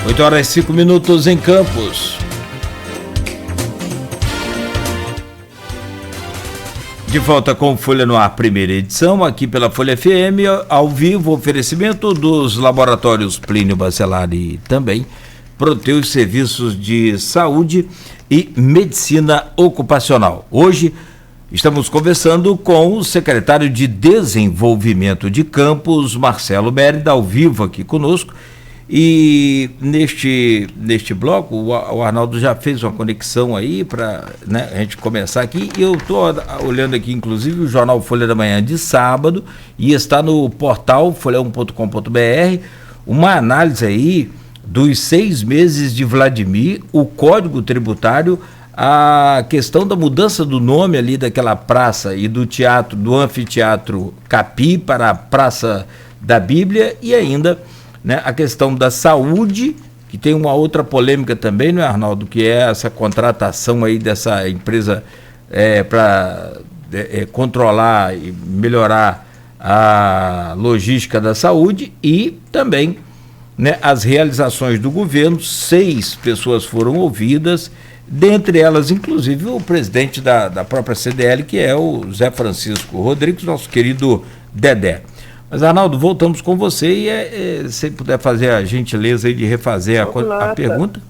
8h05 em Campos. De volta com Folha no Ar, primeira edição, aqui pela Folha FM, ao vivo, oferecimento dos laboratórios Plínio Bacelar e também Proteus Serviços de Saúde e Medicina Ocupacional. Hoje estamos conversando com o secretário de Desenvolvimento de Campos, Marcelo Mérida, ao vivo aqui conosco. E neste bloco, o Arnaldo já fez uma conexão aí para, né, a gente começar aqui. E eu estou olhando aqui, inclusive, o jornal Folha da Manhã de sábado, e está no portal folha1.com.br, uma análise aí dos 6 meses de Vladimir, o Código Tributário, a questão da mudança do nome ali daquela praça e do teatro, do anfiteatro Capi para a Praça da Bíblia, e ainda, né, a questão da saúde, que tem uma outra polêmica também, não é, Arnaldo, que é essa contratação aí dessa empresa para controlar e melhorar a logística da saúde, e também, né, as realizações do governo. 6 pessoas foram ouvidas, dentre elas, inclusive, o presidente da própria CDL, que é o Zé Francisco Rodrigues, nosso querido Dedé. Mas, Arnaldo, voltamos com você e se puder fazer a gentileza aí de refazer a pergunta.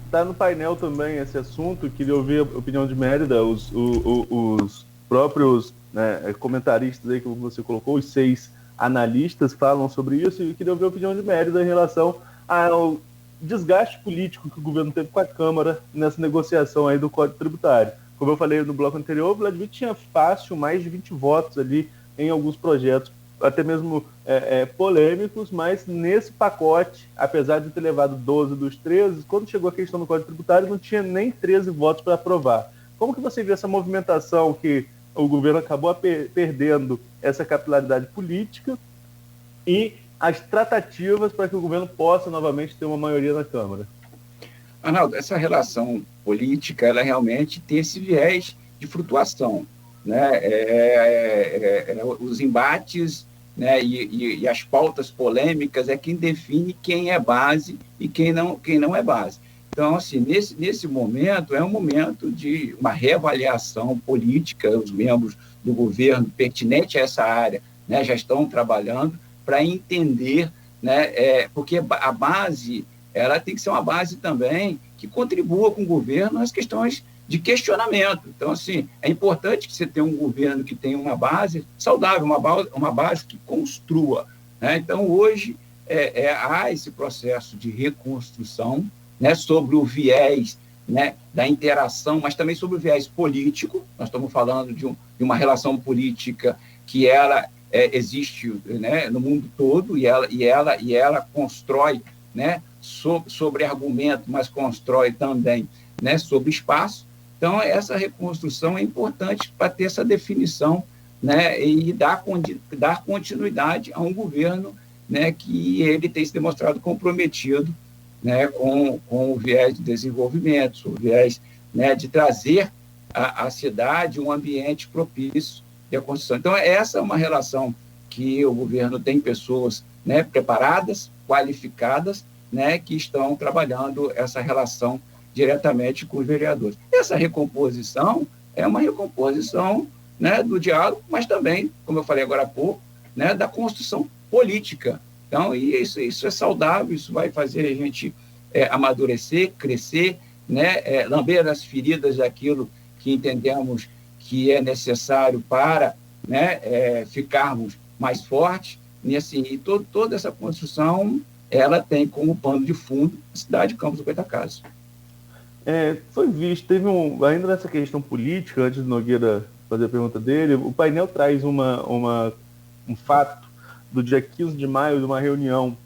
Está no painel também esse assunto, queria ouvir a opinião de Mérida, os próprios, né, comentaristas aí que você colocou, os 6 analistas falam sobre isso, e queria ouvir a opinião de Mérida em relação ao desgaste político que o governo teve com a Câmara nessa negociação aí do Código Tributário. Como eu falei no bloco anterior, o Vladimir tinha fácil mais de 20 votos ali em alguns projetos, até mesmo polêmicos, mas nesse pacote, apesar de ter levado 12 dos 13, quando chegou a questão do Código Tributário, não tinha nem 13 votos para aprovar. Como que você vê essa movimentação que o governo acabou perdendo essa capilaridade política e as tratativas para que o governo possa novamente ter uma maioria na Câmara? Arnaldo, essa relação política, ela realmente tem esse viés de flutuação, né? Os embates, né, e as pautas polêmicas é quem define quem é base e quem não é base. Então, assim, nesse momento, é um momento de uma reavaliação política. Os membros do governo pertinente a essa área, né, já estão trabalhando para entender, né, porque a base, ela tem que ser uma base também que contribua com o governo nas questões de questionamento. Então, assim, é importante que você tenha um governo que tenha uma base saudável, uma base que construa, né? Então, hoje, há esse processo de reconstrução, né, sobre o viés, né, da interação, mas também sobre o viés político. Nós estamos falando de uma relação política que ela existe, né, no mundo todo, e ela constrói, né, sobre argumento, mas constrói também, né, sobre espaço. Então, essa reconstrução é importante para ter essa definição, né, e dar continuidade a um governo, né, que ele tem se demonstrado comprometido, né, com o viés de desenvolvimento, o viés, né, de trazer à cidade um ambiente propício de construção. Então, essa é uma relação que o governo tem pessoas, né, preparadas, qualificadas, né, que estão trabalhando essa relação diretamente com os vereadores. Essa recomposição é uma recomposição, né, do diálogo, mas também, como eu falei agora há pouco, né, da construção política. Então, isso é saudável, isso vai fazer a gente amadurecer, crescer, né, lamber as feridas daquilo que entendemos que é necessário para, né, ficarmos mais fortes. E, assim, toda essa construção, ela tem como pano de fundo a cidade de Campos do Goytacazes. Foi visto, ainda nessa questão política, antes do Nogueira fazer a pergunta dele, o painel traz um fato do dia 15 de maio, de uma reunião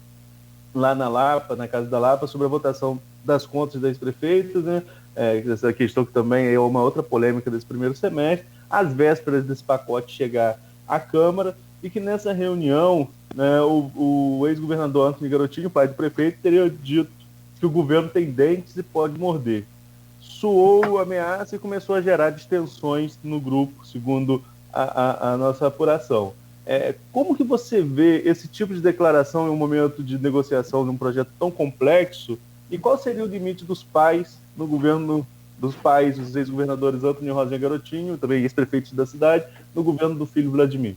lá na Lapa, na Casa da Lapa, sobre a votação das contas das prefeitas, né? Essa questão que também é uma outra polêmica desse primeiro semestre, às vésperas desse pacote chegar à Câmara, e que nessa reunião, né, o ex-governador Antony Garotinho, pai do prefeito, teria dito que o governo tem dentes e pode morder. Soou ameaça e começou a gerar distensões no grupo, segundo a nossa apuração. Como que você vê esse tipo de declaração em um momento de negociação de um projeto tão complexo? E qual seria o limite dos pais no governo, dos pais, os ex-governadores Antônio Rosinha Garotinho, também ex-prefeitos da cidade, no governo do filho Vladimir?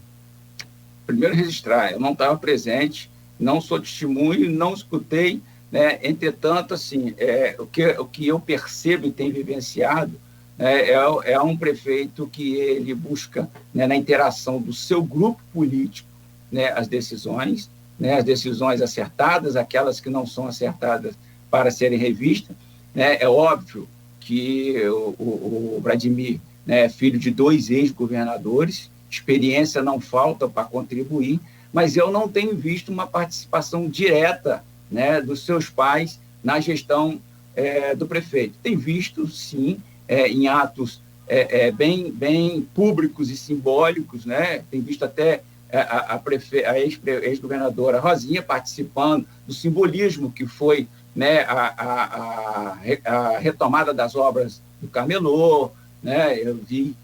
Primeiro registrar, eu não estava presente, não sou testemunho, não escutei, né? Entretanto, assim, o que eu percebo e tenho vivenciado é um prefeito que ele busca, né, na interação do seu grupo político, né, as decisões acertadas, aquelas que não são acertadas para serem revistas, né? É óbvio que o Vladimir, né, é filho de 2 ex-governadores, experiência não falta para contribuir, mas eu não tenho visto uma participação direta, né, dos seus pais na gestão do prefeito. Tem visto, sim, em atos bem públicos e simbólicos, né? Tem visto até a ex-governadora Rosinha participando do simbolismo que foi, né, a retomada das obras do Camelô, né? Eu vi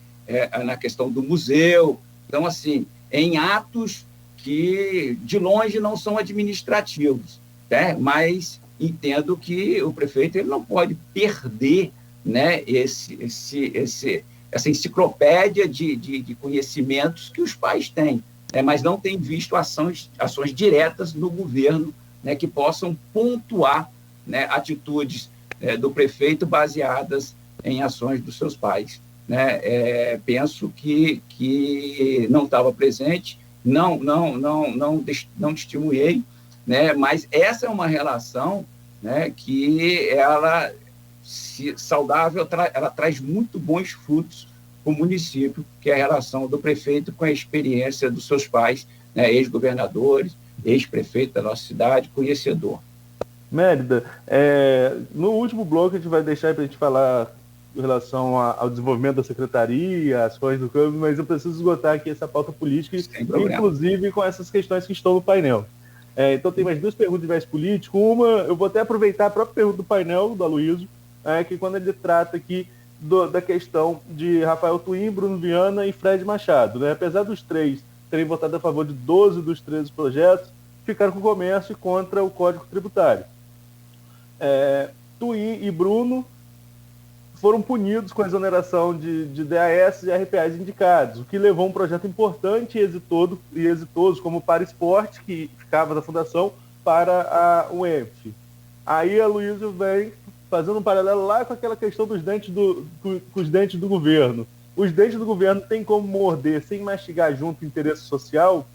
na questão do museu. Então, assim, em atos que, de longe, não são administrativos, né? Mas entendo que o prefeito ele não pode perder, né, essa enciclopédia de conhecimentos que os pais têm, né? Mas não tem visto ações diretas no governo, né, que possam pontuar, né, atitudes do prefeito baseadas em ações dos seus pais, né? Penso que não estava presente, não testemunhei, né? Mas essa é uma relação, né, que ela, se saudável, ela traz muito bons frutos para o município, que é a relação do prefeito com a experiência dos seus pais, né, ex-governadores, ex-prefeito da nossa cidade, conhecedor. Mérida, no último bloco a gente vai deixar para a gente falar em relação ao desenvolvimento da secretaria, ações do campo, mas eu preciso esgotar aqui essa pauta política, inclusive com essas questões que estão no painel. Então tem mais 2 perguntas de viés político. Uma, eu vou até aproveitar a própria pergunta do painel, do Aloysio, que quando ele trata aqui da questão de Rafael Twin, Bruno Viana e Fred Machado, né? Apesar dos 3 terem votado a favor de 12 dos 13 projetos, ficaram com o comércio contra o Código Tributário. Twin e Bruno foram punidos com a exoneração de DAS e RPAs indicados, o que levou um projeto importante e exitoso como o Para Esporte, que ficava da fundação, para a UENF. Aí a Luísa vem fazendo um paralelo lá com aquela questão dos dentes com os dentes do governo. Os dentes do governo têm como morder sem mastigar junto o interesse social?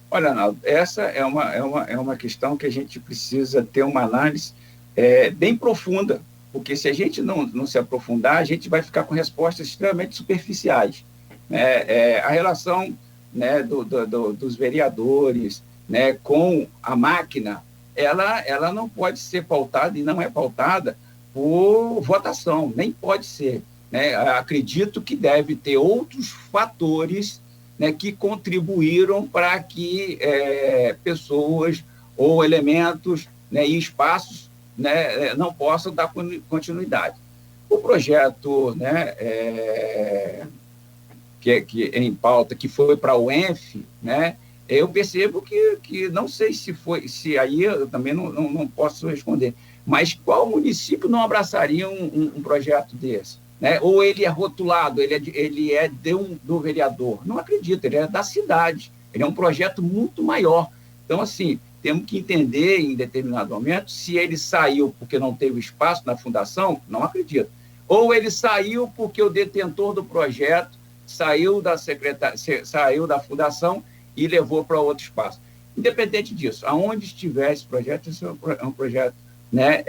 Olha, Arnaldo, essa é uma questão que a gente precisa ter uma análise bem profunda, porque se a gente não se aprofundar, a gente vai ficar com respostas extremamente superficiais. A relação, né, dos vereadores, né, com a máquina, ela não pode ser pautada, e não é pautada por votação, nem pode ser, né? Acredito que deve ter outros fatores, né, que contribuíram para que pessoas ou elementos, né, e espaços, né, não possam dar continuidade. O projeto, né, que em pauta, que foi para o UENF, né, eu percebo que não sei se aí eu também não posso responder, mas qual município não abraçaria um projeto desse? Né? Ou ele é rotulado, ele é do vereador? Não acredito, ele é da cidade, ele é um projeto muito maior. Então, assim, temos que entender em determinado momento se ele saiu porque não teve espaço na fundação, não acredito. Ou ele saiu porque o detentor do projeto saiu da fundação e levou para outro espaço. Independente disso, aonde estiver esse projeto, esse é um projeto, né,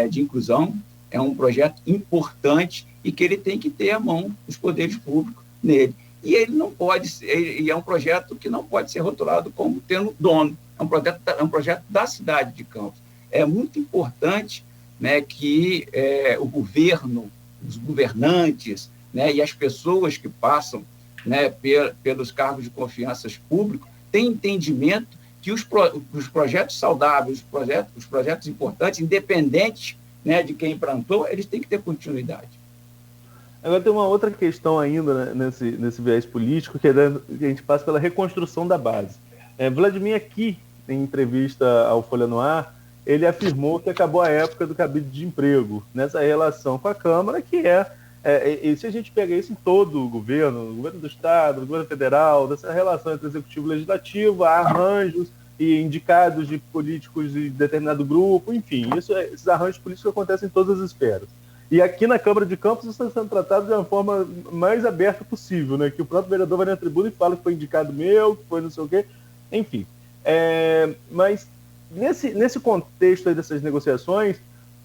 de inclusão, é um projeto importante e que ele tem que ter a mão dos poderes públicos nele. E ele não pode ser, é um projeto que não pode ser rotulado como tendo dono. É um projeto da cidade de Campos. É muito importante, né, que o governo, os governantes, né, e as pessoas que passam, né, pelos cargos de confiança públicos tenham entendimento que os projetos saudáveis, os projetos importantes, independentes, né, de quem implantou, eles têm que ter continuidade. Agora tem uma outra questão ainda, né, nesse viés político, que a gente passa pela reconstrução da base. Vladimir, aqui, em entrevista ao Folha no Ar, ele afirmou que acabou a época do cabide de emprego nessa relação com a Câmara, que e se a gente pega isso em todo o governo do Estado, o governo federal, dessa relação entre executivo e legislativo, há arranjos e indicados de políticos de determinado grupo, enfim, esses arranjos políticos acontecem em todas as esferas. E aqui na Câmara de Campos isso está sendo tratado de uma forma mais aberta possível, né? Que o próprio vereador vai na tribuna e fala que foi indicado meu, que foi não sei o quê, enfim. Mas nesse contexto aí dessas negociações,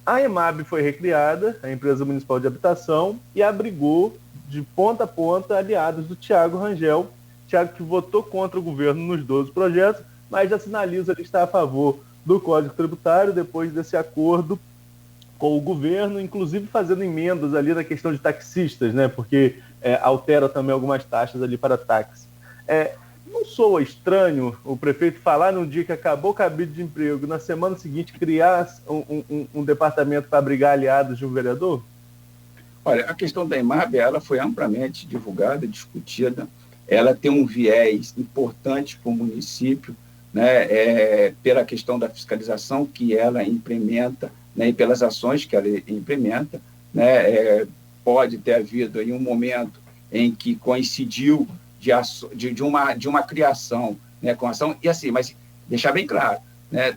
a EMAB foi recriada, a Empresa Municipal de Habitação, e abrigou de ponta a ponta aliados do Thiago Rangel, Thiago que votou contra o governo nos 12 projetos, mas já sinaliza que está a favor do Código Tributário depois desse acordo com o governo, inclusive fazendo emendas ali na questão de taxistas, né? Porque altera também algumas taxas ali para táxi. Não soa estranho o prefeito falar num dia que acabou o cabide de emprego, na semana seguinte criar um departamento para abrigar aliados de um vereador? Olha, a questão da EMAB, ela foi amplamente divulgada, discutida, ela tem um viés importante para o município, né, pela questão da fiscalização que ela implementa, né, e pelas ações que ela implementa, né, pode ter havido aí um momento em que coincidiu de uma criação, né, com ação, e assim, mas deixar bem claro, né,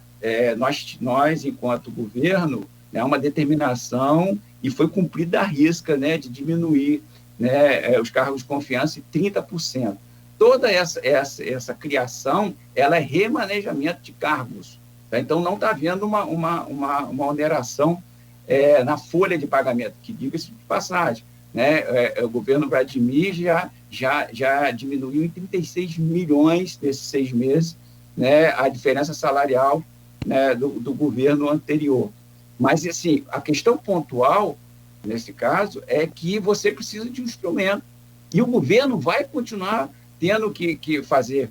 nós, enquanto governo, né, uma determinação, e foi cumprida a risca, né, de diminuir, né, os cargos de confiança em 30%. Toda essa criação, ela é remanejamento de cargos. Tá? Então, não está havendo uma oneração na folha de pagamento, que diga-se de passagem. Né? O governo Vladimir já diminuiu em 36 milhões nesses 6 meses, né, a diferença salarial, né, do governo anterior. Mas, assim, a questão pontual, nesse caso, é que você precisa de um instrumento. E o governo vai continuar tendo que fazer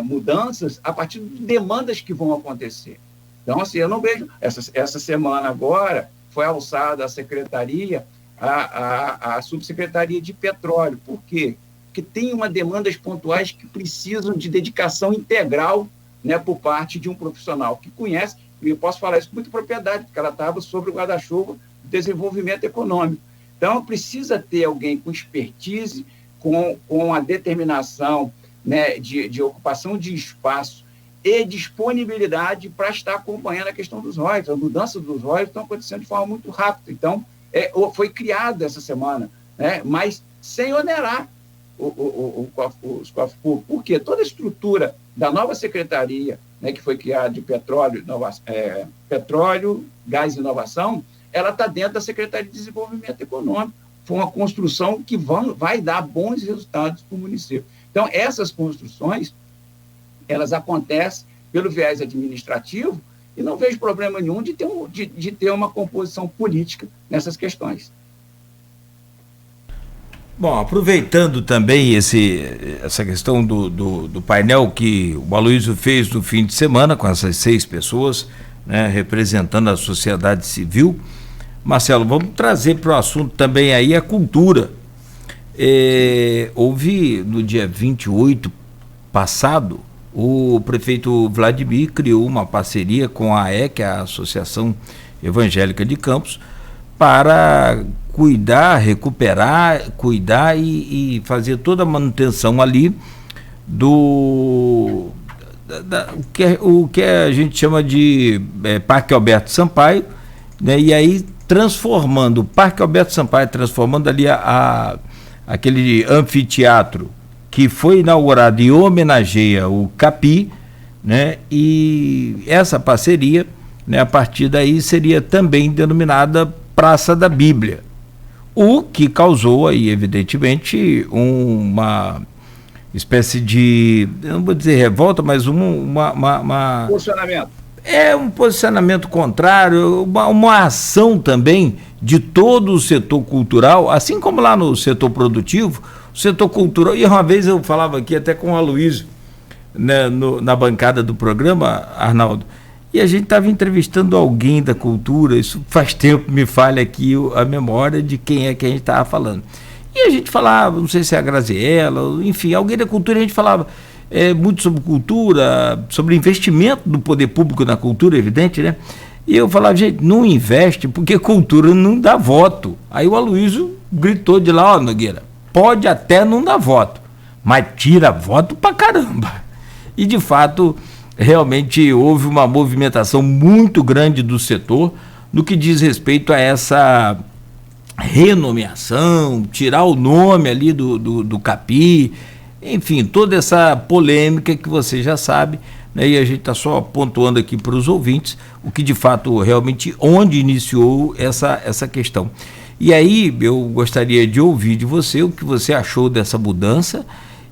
mudanças a partir de demandas que vão acontecer. Então, assim, eu não vejo... Essa semana agora foi alçada a secretaria, a subsecretaria de petróleo. Por quê? Porque tem demandas pontuais que precisam de dedicação integral, né, por parte de um profissional que conhece, e eu posso falar isso com muita propriedade, porque ela estava sobre o guarda-chuva do desenvolvimento econômico. Então, precisa ter alguém com expertise, com a determinação, né, de ocupação de espaço e disponibilidade para estar acompanhando a questão dos royalties. A mudança dos royalties estão acontecendo de forma muito rápida. Então, foi criado essa semana, né, mas sem onerar os cofres públicos. Por quê? Toda a estrutura da nova secretaria, né, que foi criada de petróleo, gás e inovação, ela está dentro da Secretaria de Desenvolvimento Econômico. Foi uma construção que vai dar bons resultados para o município. Então, essas construções, elas acontecem pelo viés administrativo e não vejo problema nenhum de ter uma composição política nessas questões. Bom, aproveitando também essa questão do painel que o Aloysio fez no fim de semana com essas 6 pessoas, né, representando a sociedade civil, Marcelo, vamos trazer para o assunto também aí a cultura. Houve no dia 28 passado, o prefeito Vladimir criou uma parceria com a AEC, a Associação Evangélica de Campos, para cuidar e fazer toda a manutenção ali o que a gente chama de Parque Alberto Sampaio, né? E aí transformando o Parque Alberto Sampaio, transformando ali aquele anfiteatro que foi inaugurado e homenageia o Capi, né? E essa parceria, né, a partir daí seria também denominada Praça da Bíblia, o que causou aí, evidentemente, uma espécie de, não vou dizer revolta, mas posicionamento. Um posicionamento contrário, uma ação também de todo o setor cultural, assim como lá no setor produtivo, o setor cultural. E uma vez eu falava aqui até com o Aloysio, né, na bancada do programa, Arnaldo, e a gente estava entrevistando alguém da cultura, isso faz tempo, me falha aqui a memória de quem é que a gente estava falando. E a gente falava, não sei se é a Graziella, enfim, alguém da cultura, a gente falava muito sobre cultura, sobre investimento do poder público na cultura, evidente, né? E eu falava, gente, não investe porque cultura não dá voto. Aí o Aloysio gritou de lá, Nogueira, pode até não dar voto, mas tira voto pra caramba. E de fato, realmente houve uma movimentação muito grande do setor no que diz respeito a essa renomeação, tirar o nome ali do CAPI, enfim, toda essa polêmica que você já sabe, né? E a gente está só pontuando aqui para os ouvintes o que de fato realmente onde iniciou essa questão. E aí eu gostaria de ouvir de você o que você achou dessa mudança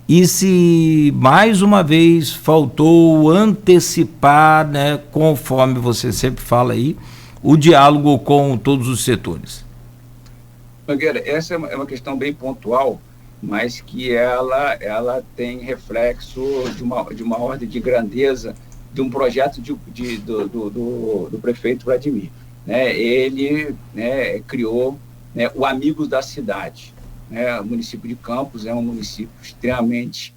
e se mais uma vez faltou antecipar, né, conforme você sempre fala aí, o diálogo com todos os setores. Nogueira, essa é uma questão bem pontual, mas que ela tem reflexo de uma ordem de grandeza de um projeto do prefeito Vladimir. Né? Ele, né, criou, né, o Amigos da Cidade. Né? O município de Campos é um município extremamente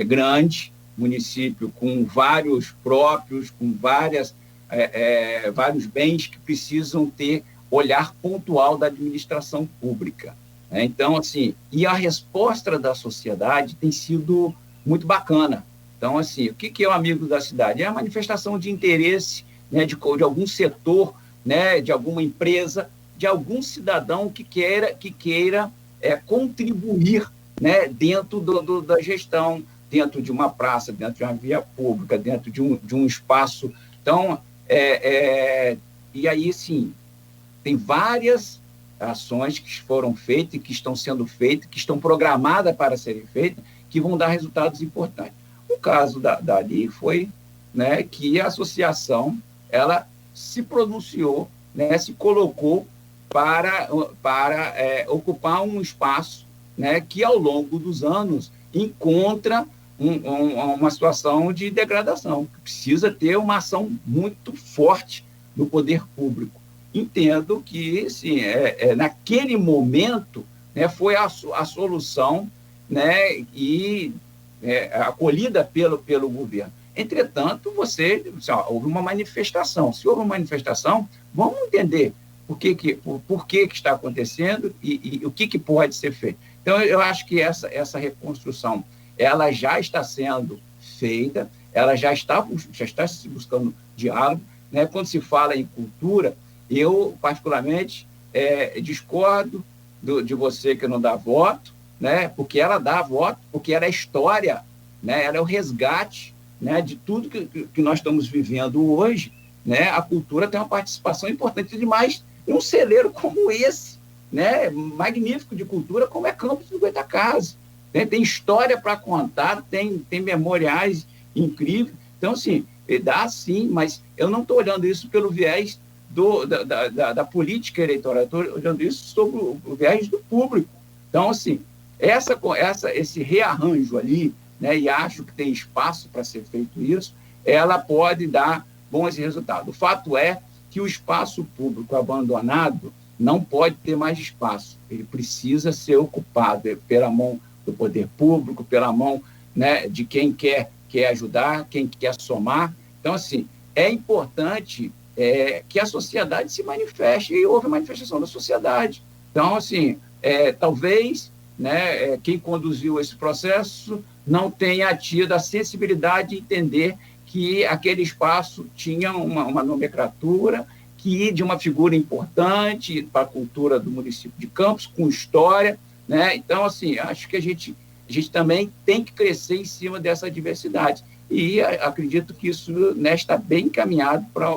grande, município com vários próprios, com vários bens que precisam ter olhar pontual da administração pública. Então, assim, e a resposta da sociedade tem sido muito bacana. Então, assim, o que é o Amigo da Cidade? É a manifestação de interesse, né, de algum setor, né, de alguma empresa, de algum cidadão que queira contribuir, né, dentro da gestão, dentro de uma praça, dentro de uma via pública, dentro de um espaço. Então, e aí, sim, tem várias ações que foram feitas e que estão sendo feitas, que estão programadas para serem feitas, que vão dar resultados importantes. O caso dali foi, né, que a associação ela se pronunciou, né, se colocou para ocupar um espaço, né, que, ao longo dos anos, encontra uma situação de degradação, que precisa ter uma ação muito forte do poder público. Entendo que, sim, naquele momento, né, foi a solução, né, e acolhida pelo governo. Entretanto, houve uma manifestação. Se houve uma manifestação, vamos entender por que está acontecendo e o que pode ser feito. Então, eu acho que essa reconstrução ela já está sendo feita, ela já está se buscando diálogo. Né? Quando se fala em cultura, eu, particularmente, discordo de você que não dá voto, né? Porque ela dá voto, porque ela é história, né? Ela é o resgate, né, de tudo que nós estamos vivendo hoje. Né? A cultura tem uma participação importante demais em um celeiro como esse, né? Magnífico de cultura, como é Campos do Goytacazes. Tem história para contar, tem memoriais incríveis. Então, assim, dá sim, mas eu não estou olhando isso pelo viés da política eleitoral, estou olhando isso sobre o viés do público. Então, assim, esse rearranjo ali, né, e acho que tem espaço para ser feito isso, ela pode dar bons resultados. O fato é que o espaço público abandonado não pode ter mais espaço, ele precisa ser ocupado pela mão do poder público, pela mão, né, de quem quer ajudar, quem quer somar. Então, assim, é importante que a sociedade se manifeste, e houve manifestação da sociedade. Então, assim, talvez, né, quem conduziu esse processo não tenha tido a sensibilidade de entender que aquele espaço tinha uma nomenclatura, que de uma figura importante para a cultura do município de Campos, com história, né? Então, assim, acho que a gente também tem que crescer em cima dessa diversidade. E acredito que isso, né, está bem encaminhado para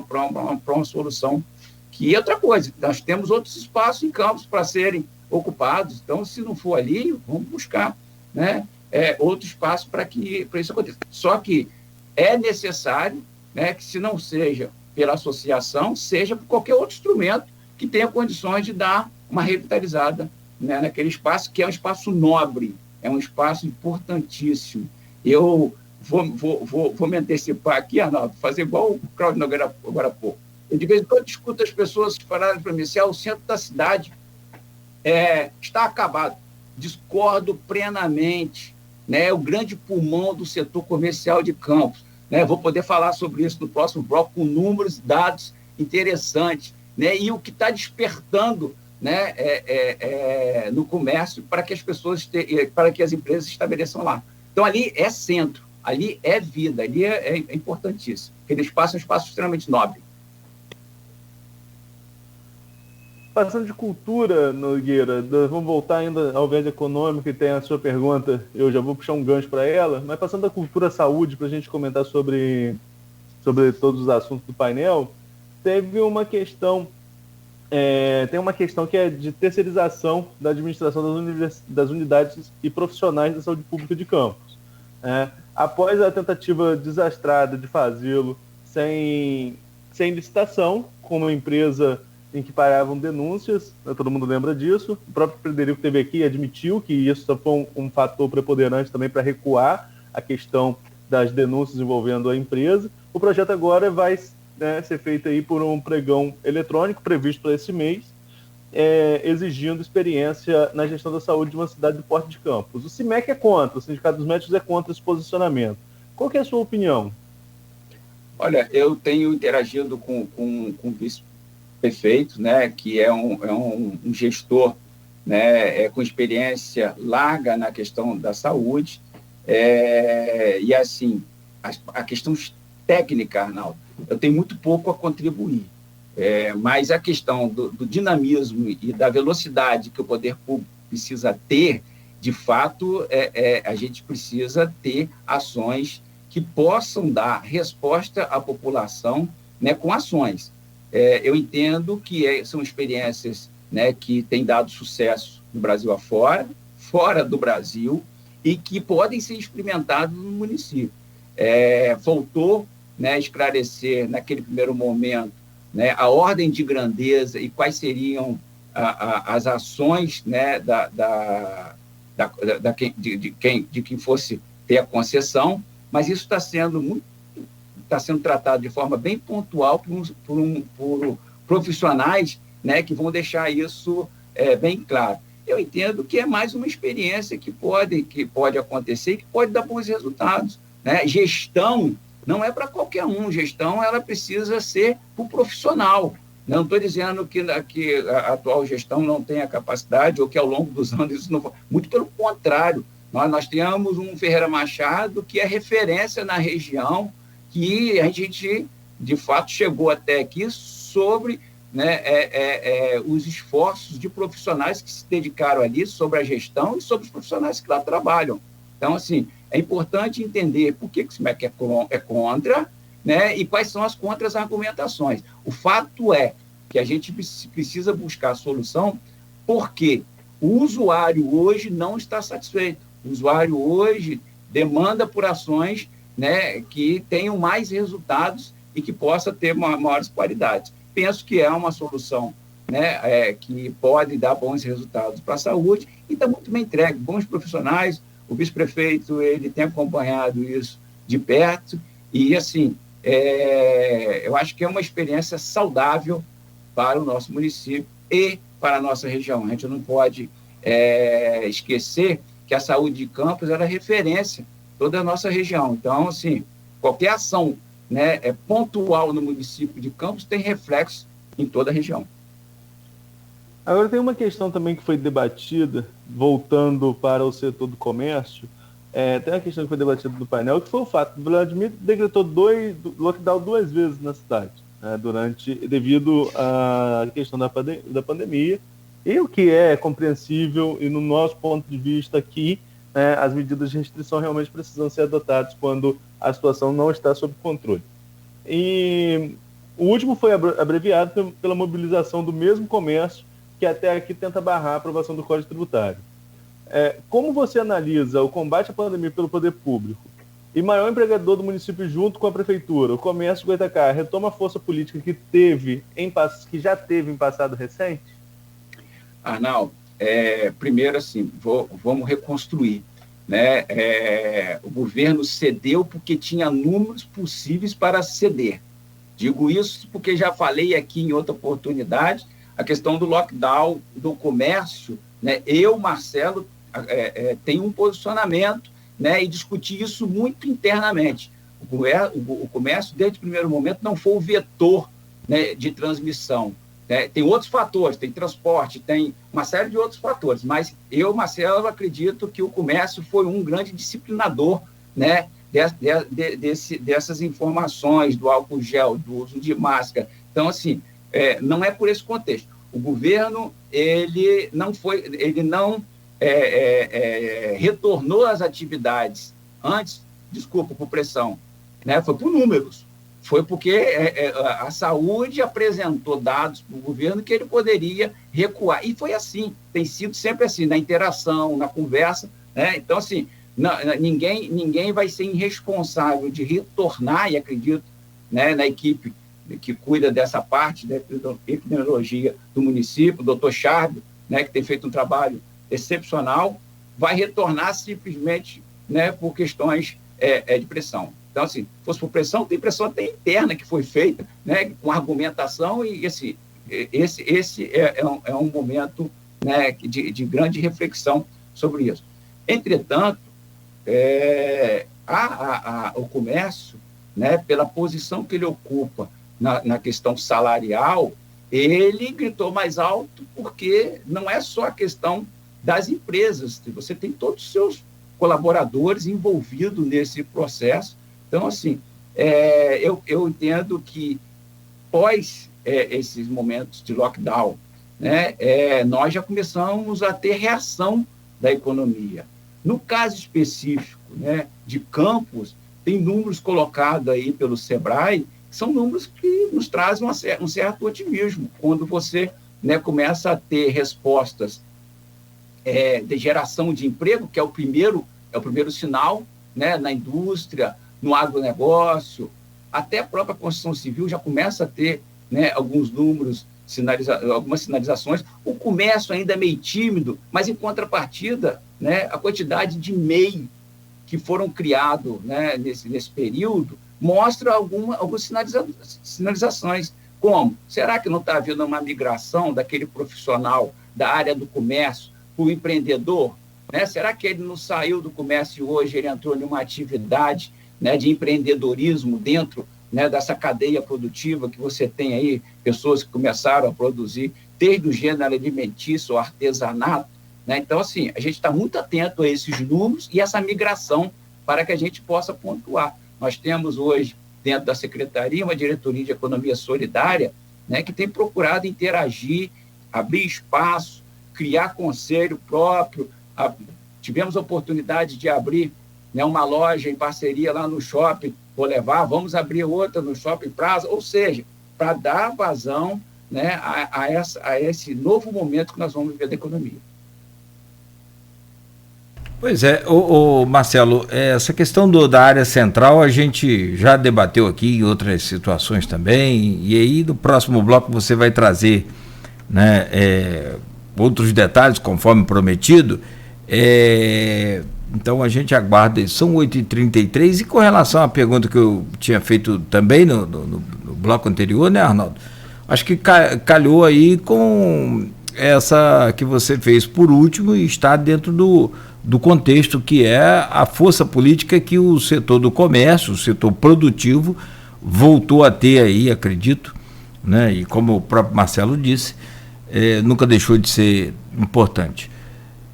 uma solução. Que é outra coisa, nós temos outros espaços em Campos para serem ocupados, então, se não for ali, vamos buscar, né, outro espaço para isso aconteça. Só que é necessário, né, que, se não seja pela associação, seja por qualquer outro instrumento que tenha condições de dar uma revitalizada, né, naquele espaço, que é um espaço nobre, é um espaço importantíssimo. Eu vou me antecipar aqui, Arnaldo, fazer igual o Cláudio Nogueira agora há pouco. Eu, de vez em quando, escuto as pessoas falarem para mim assim, o centro da cidade está acabado. Discordo plenamente. Né? O grande pulmão do setor comercial de Campos. Né? Vou poder falar sobre isso no próximo bloco, com números, dados interessantes. Né? E o que está despertando, né, no comércio para que as pessoas, para que as empresas estabeleçam lá. Então, ali é centro, ali é vida, ali é importantíssimo. Aquele espaço é um espaço extremamente nobre. Passando de cultura, Nogueira, vamos voltar ainda ao viés econômico, e tem a sua pergunta, eu já vou puxar um gancho para ela, mas passando da cultura à saúde, para a gente comentar sobre todos os assuntos do painel, teve uma questão, tem uma questão que é de terceirização da administração das unidades e profissionais da saúde pública de Campos. Após a tentativa desastrada de fazê-lo sem licitação, com uma empresa em que paravam denúncias, todo mundo lembra disso. O próprio Frederico esteve aqui e admitiu que isso foi um fator preponderante também para recuar a questão das denúncias envolvendo a empresa. O projeto agora vai ser feito aí por um pregão eletrônico previsto para esse mês, exigindo experiência na gestão da saúde de uma cidade do porte de Campos. O CIMEC é contra, o Sindicato dos Médicos é contra esse posicionamento. Qual que é a sua opinião? Olha, eu tenho interagido com o vice-prefeito, né, que é um gestor, né, com experiência larga na questão da saúde, e assim, a questão técnica, Arnaldo, eu tenho muito pouco a contribuir, mas a questão do dinamismo e da velocidade que o poder público precisa ter, de fato, a gente precisa ter ações que possam dar resposta à população, né, com ações. Eu entendo que são experiências, né, que têm dado sucesso no Brasil afora, fora do Brasil, e que podem ser experimentados no município. Faltou, né, esclarecer, naquele primeiro momento, né, a ordem de grandeza e quais seriam as ações, né, de quem fosse ter a concessão, mas isso está sendo tratado de forma bem pontual por profissionais, né, que vão deixar isso bem claro. Eu entendo que é mais uma experiência que pode acontecer e que pode dar bons resultados. Né? Gestão não é para qualquer um, gestão ela precisa ser para o profissional. Não estou dizendo que a atual gestão não tenha capacidade ou que ao longo dos anos isso não... Muito pelo contrário, nós temos um Ferreira Machado que é referência na região, que a gente, de fato, chegou até aqui sobre, né, os esforços de profissionais que se dedicaram ali, sobre a gestão e sobre os profissionais que lá trabalham. Então, assim, é importante entender por que o CIMEC é contra, né, e quais são as contra-argumentações. O fato é que a gente precisa buscar a solução porque o usuário hoje não está satisfeito. O usuário hoje demanda por ações, né, que tenham mais resultados e que possa ter maiores qualidades. Penso que é uma solução, né, que pode dar bons resultados para a saúde e está muito bem entregue. Bons profissionais, o vice-prefeito ele tem acompanhado isso de perto e, assim, eu acho que é uma experiência saudável para o nosso município e para a nossa região. A gente não pode esquecer que a saúde de Campos era referência toda a nossa região. Então, assim, qualquer ação, né, pontual no município de Campos tem reflexo em toda a região. Agora tem uma questão também que foi debatida, voltando para o setor do comércio, tem uma questão que foi debatida no painel, que foi o fato que o Vladimir decretou lockdown 2 vezes na cidade, né, devido à questão da pandemia, e o que é compreensível, e no nosso ponto de vista aqui, as medidas de restrição realmente precisam ser adotadas quando a situação não está sob controle. E o último foi abreviado pela mobilização do mesmo comércio que até aqui tenta barrar a aprovação do Código Tributário. Como você analisa o combate à pandemia pelo poder público e maior empregador do município junto com a prefeitura, o comércio de Goitacá, retoma a força política que já teve em passado recente? Arnaldo, primeiro, assim, vamos reconstruir. né, o governo cedeu porque tinha números possíveis para ceder. Digo isso porque já falei aqui em outra oportunidade, a questão do lockdown do comércio, né, eu, Marcelo, tenho um posicionamento, né, e discuti isso muito internamente. O comércio, desde o primeiro momento, não foi o vetor, né, de transmissão. Tem outros fatores, tem transporte, tem uma série de outros fatores, mas eu, Marcelo, acredito que o comércio foi um grande disciplinador, né, dessas informações do álcool gel, do uso de máscara. Então, assim, não é por esse contexto. O governo ele não retornou às atividades antes, desculpa, por pressão, né, foi por números. Foi porque a saúde apresentou dados para o governo que ele poderia recuar. E foi assim, tem sido sempre assim, na interação, na conversa, né? Então, assim, ninguém vai ser irresponsável de retornar, e acredito, né, na equipe que cuida dessa parte, né, da epidemiologia do município, o doutor Charbel, né, que tem feito um trabalho excepcional, vai retornar simplesmente, né, por questões de pressão. Então, assim, fosse por pressão, tem pressão até interna que foi feita, né, com argumentação, e esse é um momento, né, de grande reflexão sobre isso. Entretanto, o comércio, né, pela posição que ele ocupa na questão salarial, ele gritou mais alto porque não é só a questão das empresas, você tem todos os seus colaboradores envolvidos nesse processo. Então, assim, eu entendo que pós esses momentos de lockdown, né, nós já começamos a ter reação da economia. No caso específico, né, de Campos, tem números colocados aí pelo Sebrae, que são números que nos trazem um certo otimismo, quando você, né, começa a ter respostas de geração de emprego, que é o primeiro sinal, né, na indústria, no agronegócio, até a própria construção civil já começa a ter, né, alguns números, algumas sinalizações. O comércio ainda é meio tímido, mas, em contrapartida, né, a quantidade de MEI que foram criados, né, nesse período mostra algumas sinalizações. Como? Será que não está havendo uma migração daquele profissional da área do comércio para o empreendedor? Né? Será que ele não saiu do comércio e hoje ele entrou em uma atividade, né, de empreendedorismo dentro, né, dessa cadeia produtiva que você tem aí, pessoas que começaram a produzir desde o gênero alimentício, o artesanato, né? Então, assim, a gente está muito atento a esses números e essa migração para que a gente possa pontuar. Nós temos hoje, dentro da Secretaria, uma diretoria de economia solidária, né, que tem procurado interagir, abrir espaço, criar conselho próprio. Tivemos a oportunidade de abrir, né, uma loja em parceria lá no shopping, vamos abrir outra no Shopping Plaza, ou seja, para dar vazão, né, a esse novo momento que nós vamos viver da economia. Pois é, Marcelo, essa questão da área central a gente já debateu aqui em outras situações também, e aí no próximo bloco você vai trazer, né, outros detalhes conforme prometido. Então a gente aguarda. São 8h33, e com relação à pergunta que eu tinha feito também no bloco anterior, né, Arnaldo? Acho que calhou aí com essa que você fez por último e está dentro do contexto que é a força política que o setor do comércio, o setor produtivo, voltou a ter aí, acredito, né? E como o próprio Marcelo disse, nunca deixou de ser importante.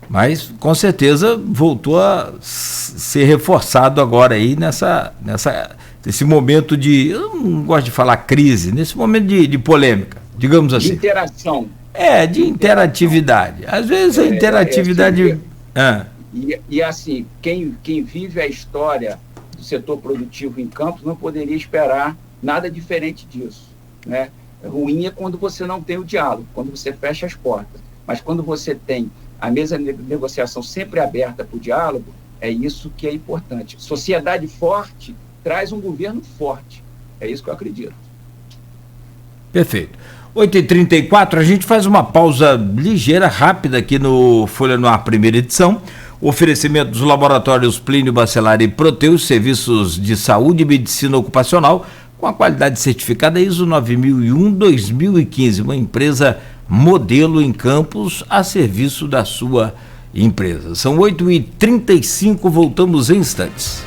Mas, com certeza, voltou a ser reforçado agora aí nesse momento de, eu não gosto de falar crise, nesse momento de polêmica, digamos assim. De interação. De interatividade. Às vezes a interatividade... E assim, quem vive a história do setor produtivo em Campos não poderia esperar nada diferente disso, né? Ruim é quando você não tem o diálogo, quando você fecha as portas. Mas quando você tem a mesa de negociação sempre aberta para o diálogo, é isso que é importante. Sociedade forte traz um governo forte. É isso que eu acredito. Perfeito. 8h34, a gente faz uma pausa ligeira, rápida aqui no Folha no Ar, primeira edição. Oferecimento dos laboratórios Plínio Bacelar e Proteus, serviços de saúde e medicina ocupacional, com a qualidade certificada ISO 9001-2015, uma empresa modelo em Campos a serviço da sua empresa. São 8h35, voltamos em instantes.